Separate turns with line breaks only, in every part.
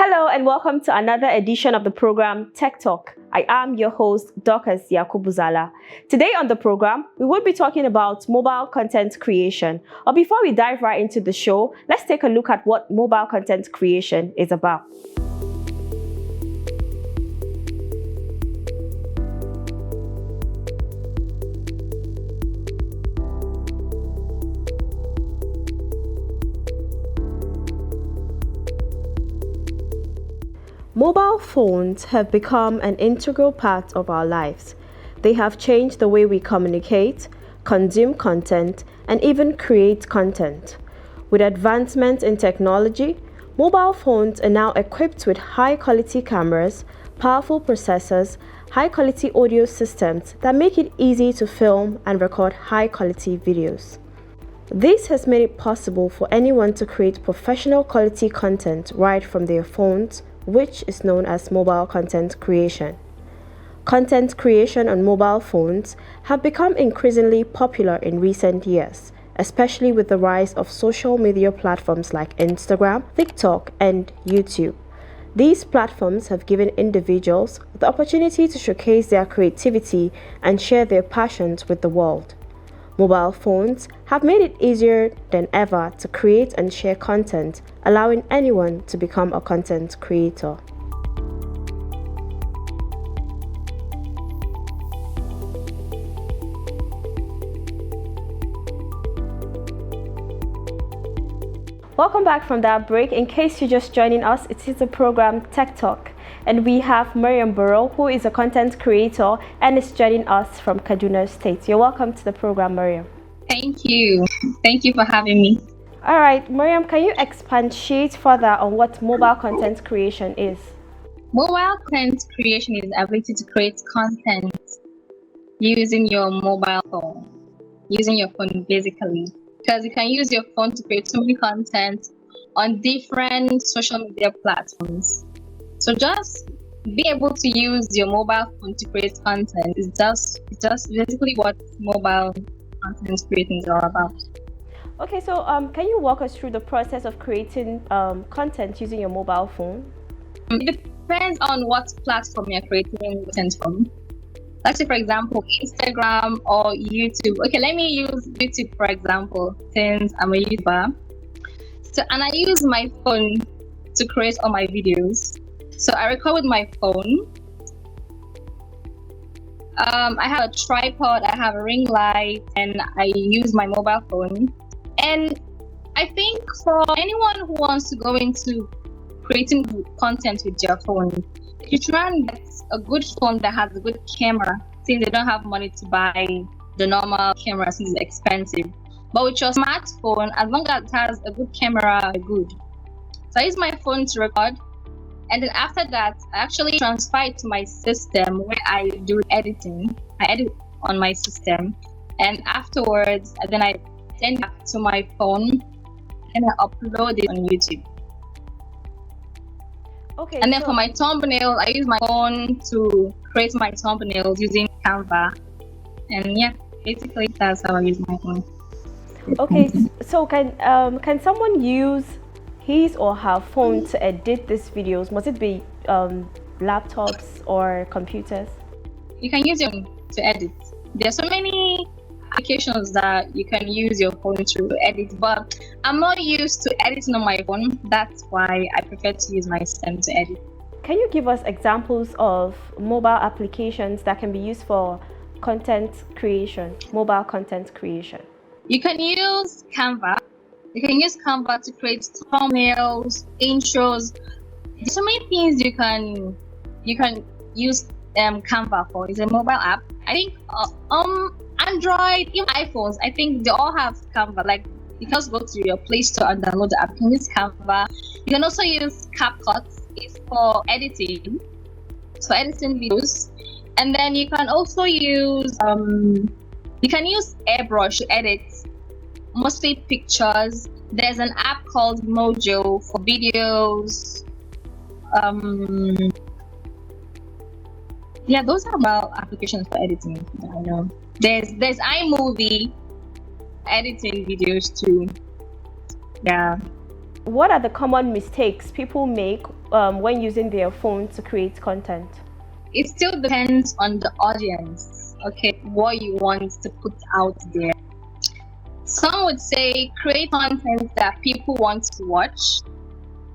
Hello and welcome to another edition of the program Tech Talk. I am your host, Dorcas Yakubuzala. Today on the program, we will be talking about mobile content creation. But before we dive right into the show, let's take a look at what mobile content creation is about. Mobile phones have become an integral part of our lives. They have changed the way we communicate, consume content, and even create content. With advancements in technology, mobile phones are now equipped with high-quality cameras, powerful processors, high-quality audio systems that make it easy to film and record high-quality videos. This has made it possible for anyone to create professional quality content right from their phones, which is known as mobile content creation. Content creation on mobile phones have become increasingly popular in recent years, especially with the rise of social media platforms like Instagram, TikTok, and YouTube. These platforms have given individuals the opportunity to showcase their creativity and share their passions with the world. Mobile phones have made it easier than ever to create and share content, allowing anyone to become a content creator. Welcome back from that break. In case you're just joining us, it is the program Tech Talk. And we have Mariam Burrow, who is a content creator and is joining us from Kaduna State. You're welcome to the program, Mariam.
Thank you. Thank you for having me.
All right, Mariam, can you expatiate further on what mobile content creation is?
Mobile content creation is the ability to create content using your mobile phone, using your phone basically. Because you can use your phone to create so many content on different social media platforms. So just being able to use your mobile phone to create content is just basically what mobile content creating is all about.
Okay, so can you walk us through the process of creating content using your mobile phone?
It depends on what platform you're creating content from. Let's say, for example, Instagram or YouTube. Okay, let me use YouTube for example, since I'm a YouTuber. And I use my phone to create all my videos. So I record with my phone. I have a tripod, I have a ring light, and I use my mobile phone. And I think for anyone who wants to go into creating content with your phone, you try and get a good phone that has a good camera, since they don't have money to buy the normal camera since it's expensive. But with your smartphone, as long as it has a good camera, good. So I use my phone to record. And then after that, I actually transfer it to my system where I do editing. I edit on my system. And afterwards, then I send it to my phone and I upload it on YouTube.
Okay.
And then for my thumbnail, I use my phone to create my thumbnails using Canva. And yeah, basically that's how I use my phone.
Okay, so can someone use his or her phone to edit these videos? Must it be laptops or computers?
You can use your phone to edit. There are so many applications that you can use your phone to edit, but I'm not used to editing on my phone. That's why I prefer to use my system to edit.
Can you give us examples of mobile applications that can be used for content creation, mobile content creation?
You can use Canva. You can use Canva to create thumbnails, intros. There's so many things you can use Canva for. It's a mobile app. I think Android, even iPhones, I think they all have Canva. Like you can just go to your Play Store and download the app. You can use Canva. You can also use CapCut. It's for editing. So editing videos. And then you can also use Airbrush to edit mostly pictures. There's an app called Mojo for videos. Yeah, those are about applications for editing that I know. There's iMovie editing videos too. Yeah.
what are the common mistakes people make when using their phone to create content?
It still depends on the audience, okay, what you want to put out there. Some would say create content that people want to watch,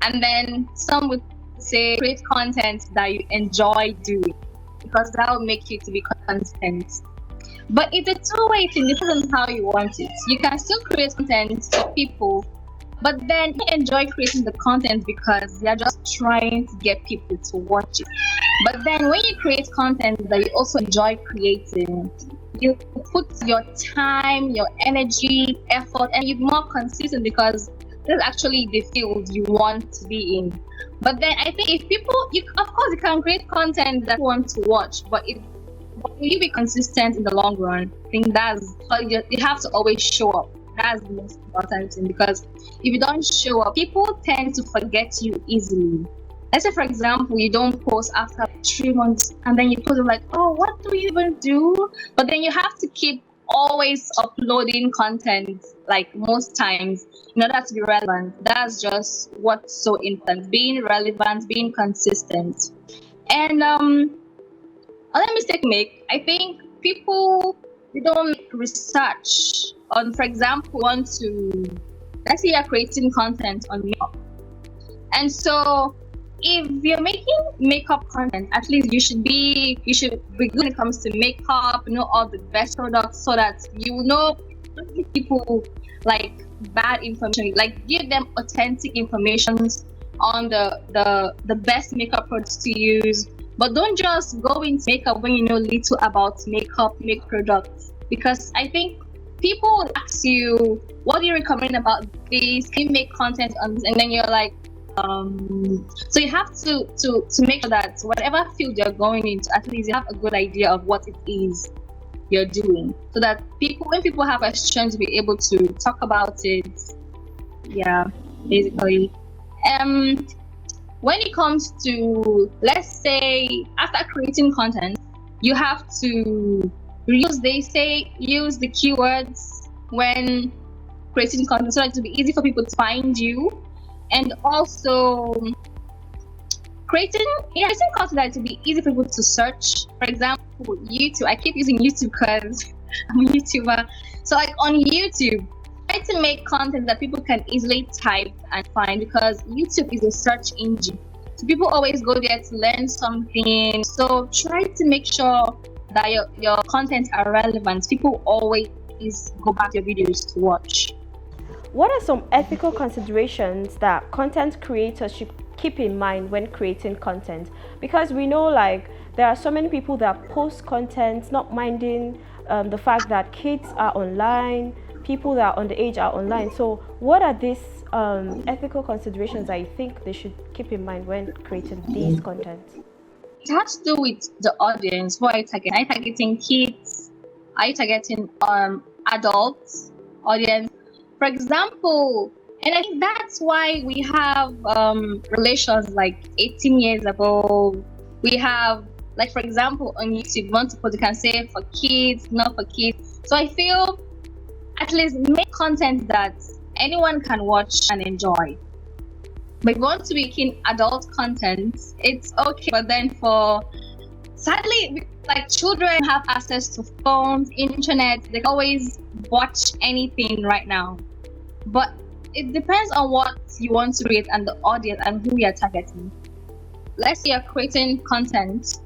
and then some would say create content that you enjoy doing, because that will make you to be consistent. But it's a two-way thing. It depends on how you want it. You can still create content for people, but then you enjoy creating the content because you're just trying to get people to watch it. But then when you create content that you also enjoy creating, you put your time, your energy, effort, and you're more consistent because that's actually the field you want to be in. But then I think if people, of course, you can create content that you want to watch, but will you be consistent in the long run? I think you have to always show up. That's the most important thing, because if you don't show up, people tend to forget you easily. Let's say, for example, you don't post after 3 months, and then you post like, oh, what do we even do? But then you have to keep always uploading content, like most times, in order to be relevant. That's just what's so important: being relevant, being consistent. And other mistake make, I think people, they don't make research on, for example, let's say you're creating content on makeup, and so if you're making makeup content, at least you should be good when it comes to makeup, know all the best products, so that you know, don't give people like bad information, like give them authentic information on the best makeup products to use. But don't just go into makeup when you know little about makeup products, because I think people will ask you, what do you recommend about this? Can you make content on this? And then you're like, so you have to make sure that whatever field you're going into, at least you have a good idea of what it is you're doing, so that when people have questions, to be able to talk about it. Yeah, basically. When it comes to, let's say, after creating content, you have to use the keywords when creating content, so that it will be easy for people to find you. And also creating content that will be easy for people to search. For example, YouTube. I keep using YouTube because I'm a YouTuber. So like on YouTube, try to make content that people can easily type and find, because YouTube is a search engine. So people always go there to learn something. So try to make sure that your content are relevant. People always go back to your videos to watch.
What are some ethical considerations that content creators should keep in mind when creating content? Because we know, like, there are so many people that post content not minding the fact that kids are online, people that are underage are online. So what are these ethical considerations that you think they should keep in mind when creating these content?
It has to do with the audience. Who are you targeting? Are you targeting kids? Are you targeting adults audience? For example, and I think that's why we have relations like 18 years ago. We have, like, for example, on YouTube, you want to put, you can say for kids, not for kids. So I feel, at least make content that anyone can watch and enjoy. But if you want to be making adult content, it's okay. But then sadly, like, children have access to phones, internet, they can always watch anything right now. But it depends on what you want to create and the audience and who you're targeting. Let's say you're creating content.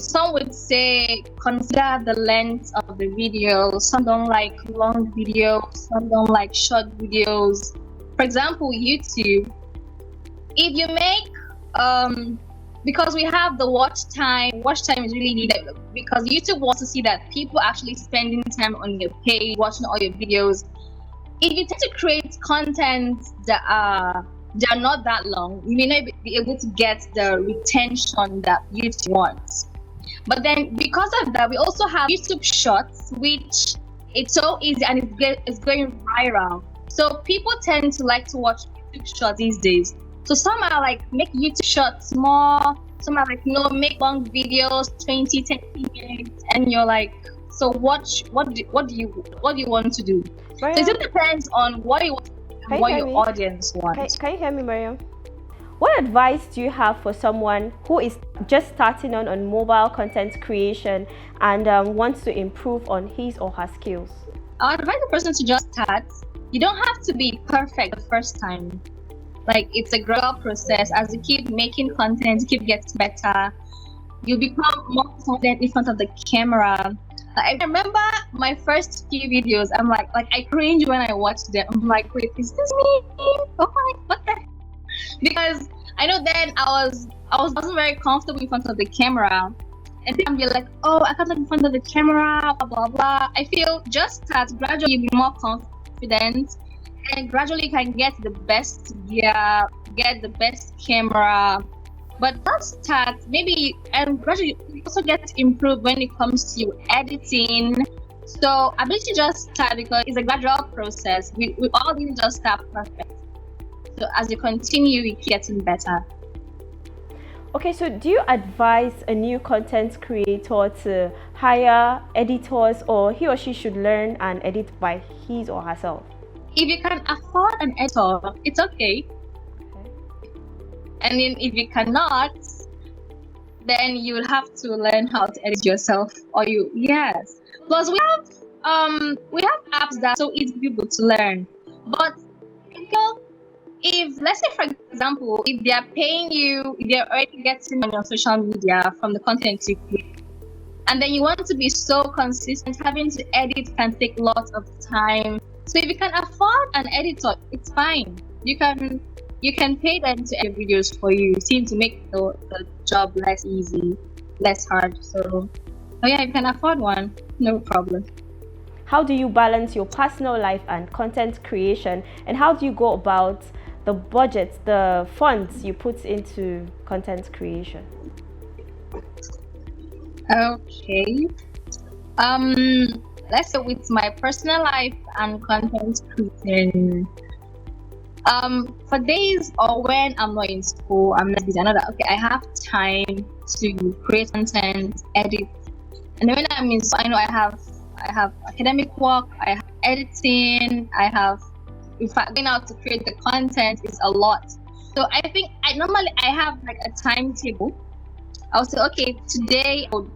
Some would say consider the length of the video. Some don't like long videos. Some don't like short videos. For example, YouTube. If you make because we have the watch time is really needed, because YouTube wants to see that people actually spending time on your page, watching all your videos. If you tend to create content that are not that long, you may not be able to get the retention that YouTube wants. But then because of that, we also have YouTube Shorts, which it's so easy and it's going viral. So people tend to like to watch YouTube Shorts these days. So some are like, make YouTube Shorts more. Some are like, make long videos, 20, 30 minutes, and you're like, so what do you want to do?
Right.
So it depends on what you want
Can you
what
hear
your
me?
audience wants.
Can you hear me, Mariam? What advice do you have for someone who is just starting on mobile content creation and wants to improve on his or her skills?
I would advise the person to just start. You don't have to be perfect the first time. Like, it's a gradual process. As you keep making content, you keep getting better. You become more confident in front of the camera. I remember my first few videos. I'm like I cringe when I watch them. I'm like, wait, is this me? Oh my, what the? Because I know then I wasn't very comfortable in front of the camera, and then be like, oh, I can't look in front of the camera, blah blah blah. I feel just start gradually, you be more confident, and gradually you can get the best gear, get the best camera. But just start, maybe, and gradually you also get improved when it comes to editing. So I basically just start because it's a gradual process. We all didn't just start perfect. So as you continue, you keep getting better.
Okay, so do you advise a new content creator to hire editors, or he or she should learn and edit by his or herself?
If you can afford an editor, it's okay. And then if you cannot, then you will have to learn how to edit yourself. Yes. Plus we have apps that are so easy for people to learn. But if, let's say for example, if they are paying you, if they're already getting on your social media from the content you create, and then you want to be so consistent, having to edit can take lots of time. So if you can afford an editor, it's fine. You can pay them to edit videos for you. It seems to make the job less easy, less hard. So yeah, you can afford one, no problem.
How do you balance your personal life and content creation, and how do you go about the budget, the funds you put into content creation?
Okay. Let's start with my personal life and content creation. For days or when I'm not in school, I'm not busy. I know that I have time to create content, edit, and then when I'm in school, I know I have academic work, I have editing, in fact, going out to create the content is a lot. So I think I have like a timetable. I'll say, okay, today I'll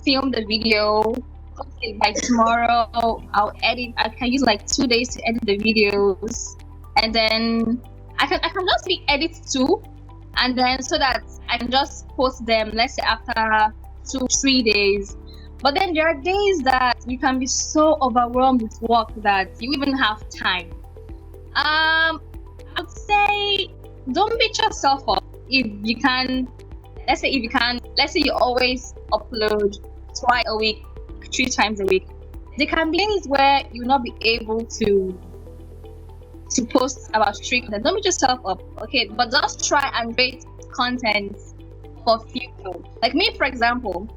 film the video. Okay, by tomorrow I'll edit. I can use like 2 days to edit the videos, and then I can just edit 2, and then so that I can just post them, let's say after 2-3 days. But then there are days that you can be so overwhelmed with work that you even have time. I'd say don't beat yourself up. If you can, let's say you always upload twice a week, 3 times a week. There can be days where you'll not be able to post about street content. Don't beat yourself up, okay? But just try and create content for people. Like me, for example,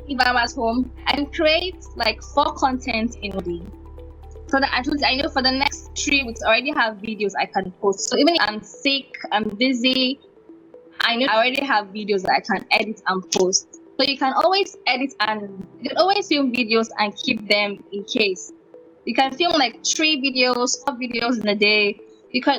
if I'm at home, I can create like 4 content in a day. So that at least I know for the next 3 weeks I already have videos I can post. So even if I'm sick, I'm busy, I know I already have videos that I can edit and post. So you can always edit and you can always film videos and keep them in case. You can film like 3 videos, 4 videos in a day.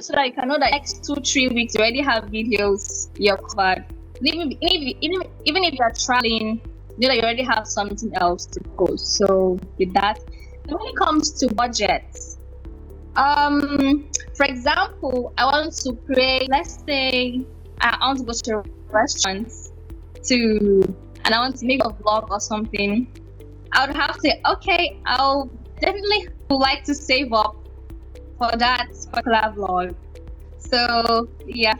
So that you can know that next 2-3 weeks you already have videos you're covered. Even if you're traveling, you know that you already have something else to post. So with that. And when it comes to budgets, for example, I want to create, let's say I want to go to restaurants and I want to make a vlog or something. I would have to say, okay, I'll definitely like to save up for that particular vlog. So yeah,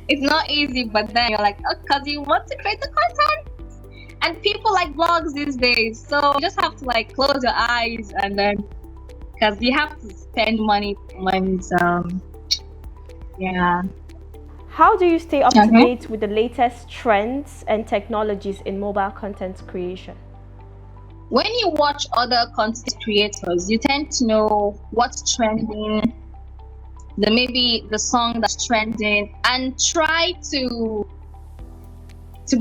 it's not easy, but then you're like, oh, because you want to create the content. And people like vlogs these days, so you just have to like close your eyes and then, because you have to spend money. So yeah.
How do you stay up to date with the latest trends and technologies in mobile content creation?
When you watch other content creators, you tend to know what's trending, maybe the song that's trending, and try to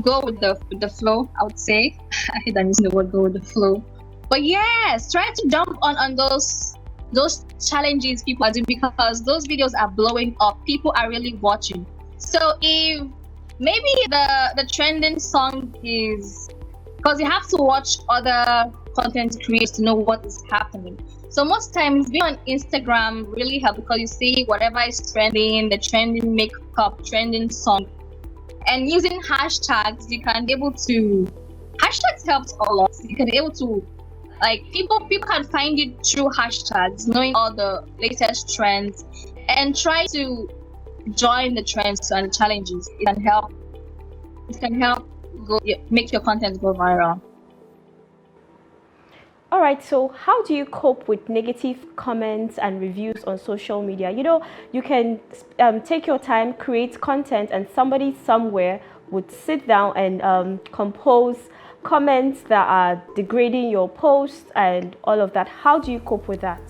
go with the flow, I would say. I hate that using the word go with the flow. But yes, try to jump on those those challenges people are doing, because those videos are blowing up. People are really watching. So if maybe the trending song is, because you have to watch other content creators to know what is happening. So most times being on Instagram really helps, because you see whatever is trending, the trending makeup, trending song, and using hashtags, you can be able to. Hashtags helps a lot. You can be able to, like, people can find you through hashtags, knowing all the latest trends, and try to join the trends and the challenges. It can help. It can help make your content go viral.
All right, so how do you cope with negative comments and reviews on social media? You can take your time, create content, and somebody somewhere would sit down and compose comments that are degrading your post and all of that. How do you cope with that?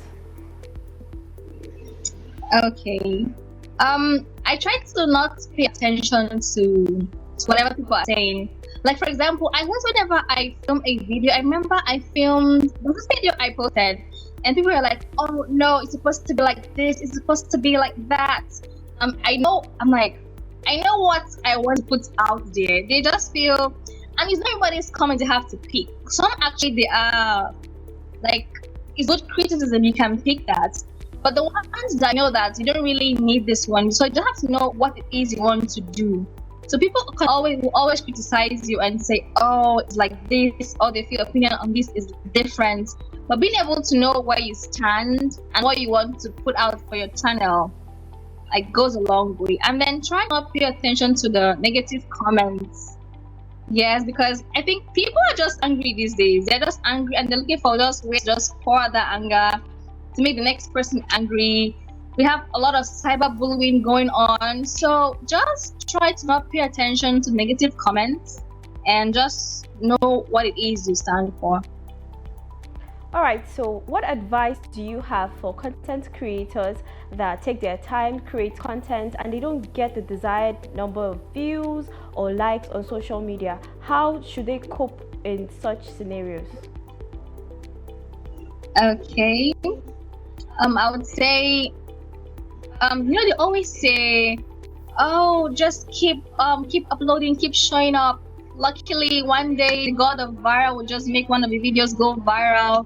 Okay. I try to not pay attention to whatever people are saying. Like, for example, I was whenever I film a video, I remember I filmed this video I posted, and people were like, "Oh no, it's supposed to be like this. It's supposed to be like that." I know what I want to put out there. They just feel, and it's not everybody's comment they have to pick. Some actually they are like, it's good criticism. You can pick that. But the ones that know that you don't really need this one, so you just have to know what it is you want to do. So people will always criticize you and say, "Oh, it's like this," or they feel opinion on this is different. But being able to know where you stand and what you want to put out for your channel, like, goes a long way. And then try not pay attention to the negative comments. Yes, because I think people are just angry these days. They're just angry and they're looking for those ways to just pour that anger to make the next person angry. We have a lot of cyberbullying going on, so just try to not pay attention to negative comments and just know what it is you stand for.
All right, so what advice do you have for content creators that take their time, create content, and they don't get the desired number of views or likes on social media? How should they cope in such scenarios?
Okay. I would say, they always say, "Oh, just keep uploading, keep showing up. Luckily, one day the god of viral will just make one of the videos go viral."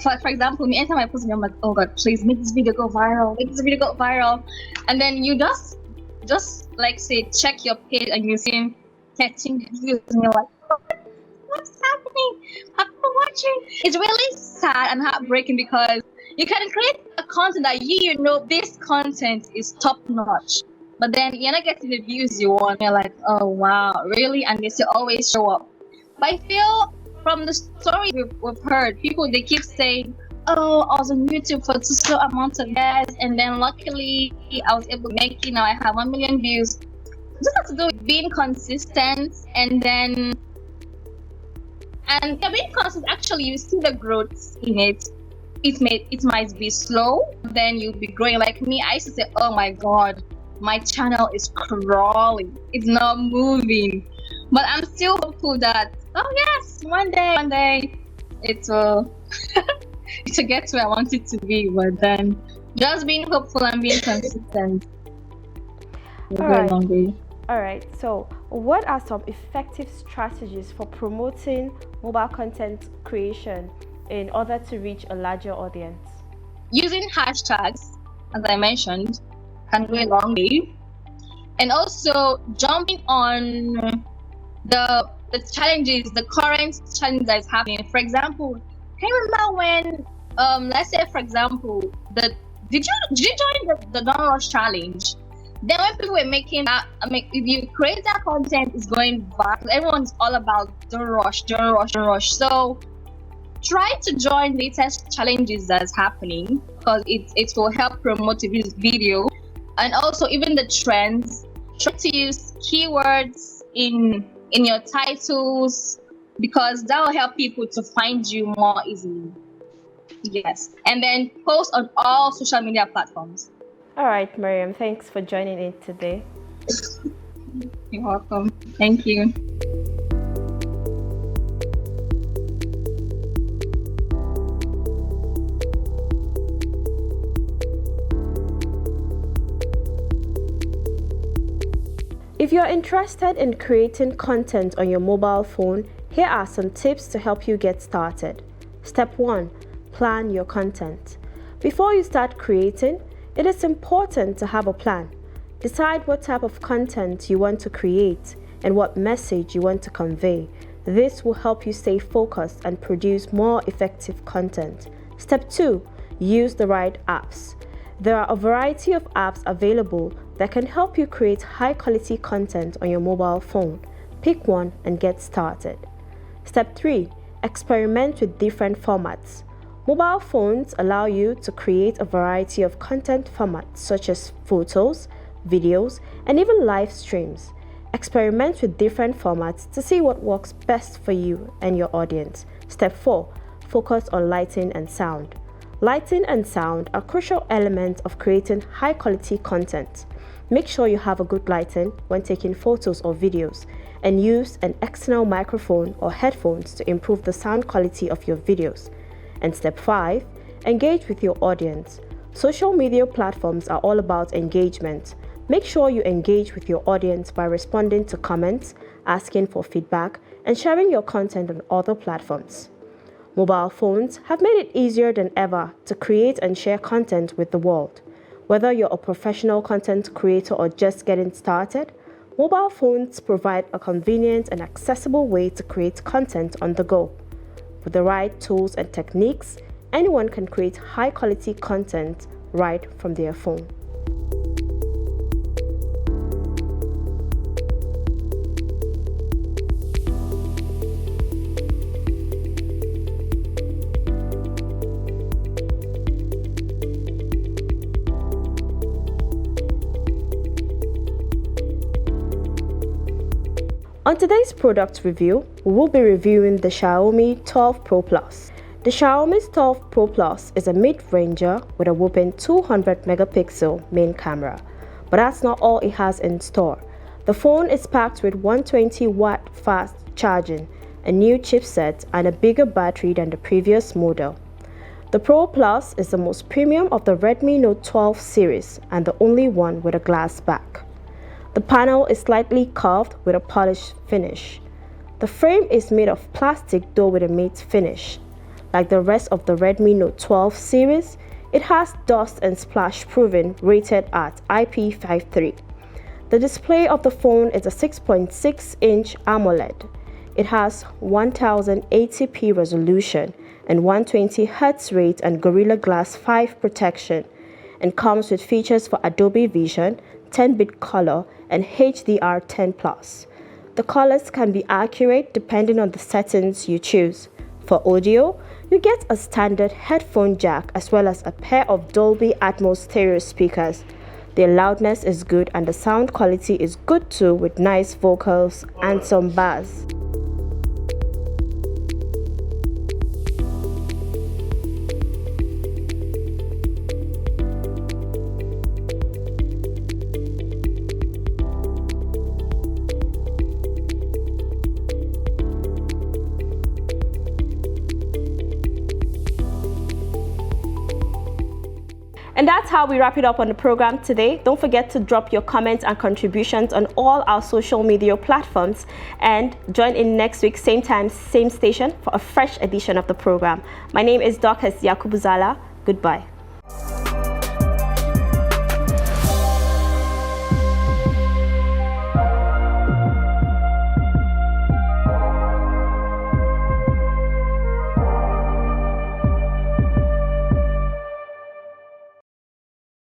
For example, me, anytime I post video, I'm like, "Oh God, please make this video go viral, make this video go viral," and then you just like say check your page and you see 13 views and you're like, "What's happening? I'm not watching." It's really sad and heartbreaking, because you can create a content that you know this content is top notch, but then you're not getting the views you want. You're like, "Oh wow, really?" And they still always show up. But I feel from the story we've heard, people, they keep saying, "Oh, I was on YouTube for so amount of years, and then luckily I was able to make it. Now I have 1 million views." It just has to do with being consistent, and being consistent. Actually, you see the growth in it. It might be slow, then you'll be growing. Like me, I used to say, "Oh my God, my channel is crawling. It's not moving." But I'm still hopeful that, oh yes, one day it will to get to where I want it to be. But then just being hopeful and being consistent will go a long way.
All right, so what are some effective strategies for promoting mobile content creation in order to reach a larger audience?
Using hashtags, as I mentioned, can go a long way. And also jumping on the challenges, the current challenge that is happening. For example, can you remember when, let's say, for example, did you join the Don't Rush challenge? Then when people were making that, if you create that content, it's going viral. Everyone's all about don't rush. So try to join latest challenges that's happening, because it will help promote this video. And also even the trends, try to use keywords in your titles, because that will help people to find you more easily. Yes. And then post on all social media platforms.
All right, Mariam, thanks for joining in today.
You're welcome. Thank you.
If you're interested in creating content on your mobile phone, here are some tips to help you get started. Step 1. Plan your content. Before you start creating, it is important to have a plan. Decide what type of content you want to create and what message you want to convey. This will help you stay focused and produce more effective content. Step 2. Use the right apps. There are a variety of apps available that can help you create high-quality content on your mobile phone. Pick one and get started. Step 3. Experiment with different formats. Mobile phones allow you to create a variety of content formats such as photos, videos, and even live streams. Experiment with different formats to see what works best for you and your audience. Step 4. Focus on lighting and sound. Lighting and sound are crucial elements of creating high-quality content. Make sure you have a good lighting when taking photos or videos, and use an external microphone or headphones to improve the sound quality of your videos. And step 5. Engage with your audience. Social media platforms are all about engagement. Make sure you engage with your audience by responding to comments, asking for feedback, and sharing your content on other platforms. Mobile phones have made it easier than ever to create and share content with the world. Whether you're a professional content creator or just getting started, mobile phones provide a convenient and accessible way to create content on the go. With the right tools and techniques, anyone can create high-quality content right from their phone. On today's product review, we will be reviewing the Xiaomi 12 Pro Plus. The Xiaomi 12 Pro Plus is a mid-ranger with a whopping 200 megapixel main camera. But that's not all it has in store. The phone is packed with 120-watt fast charging, a new chipset, and a bigger battery than the previous model. The Pro Plus is the most premium of the Redmi Note 12 series and the only one with a glass back. The panel is slightly curved with a polished finish. The frame is made of plastic though with a matte finish. Like the rest of the Redmi Note 12 series, it has dust and splash proofing rated at IP53. The display of the phone is a 6.6-inch AMOLED. It has 1080p resolution and 120Hz rate and Gorilla Glass 5 protection, and comes with features for Adobe Vision, 10-bit color, and HDR10+. The colors can be accurate depending on the settings you choose. For audio, you get a standard headphone jack as well as a pair of Dolby Atmos stereo speakers. Their loudness is good and the sound quality is good too, with nice vocals and some bass. And that's how we wrap it up on the program today. Don't forget to drop your comments and contributions on all our social media platforms, and join in next week, same time, same station, for a fresh edition of the program. My name is Dorcas Yakubuzala. Goodbye.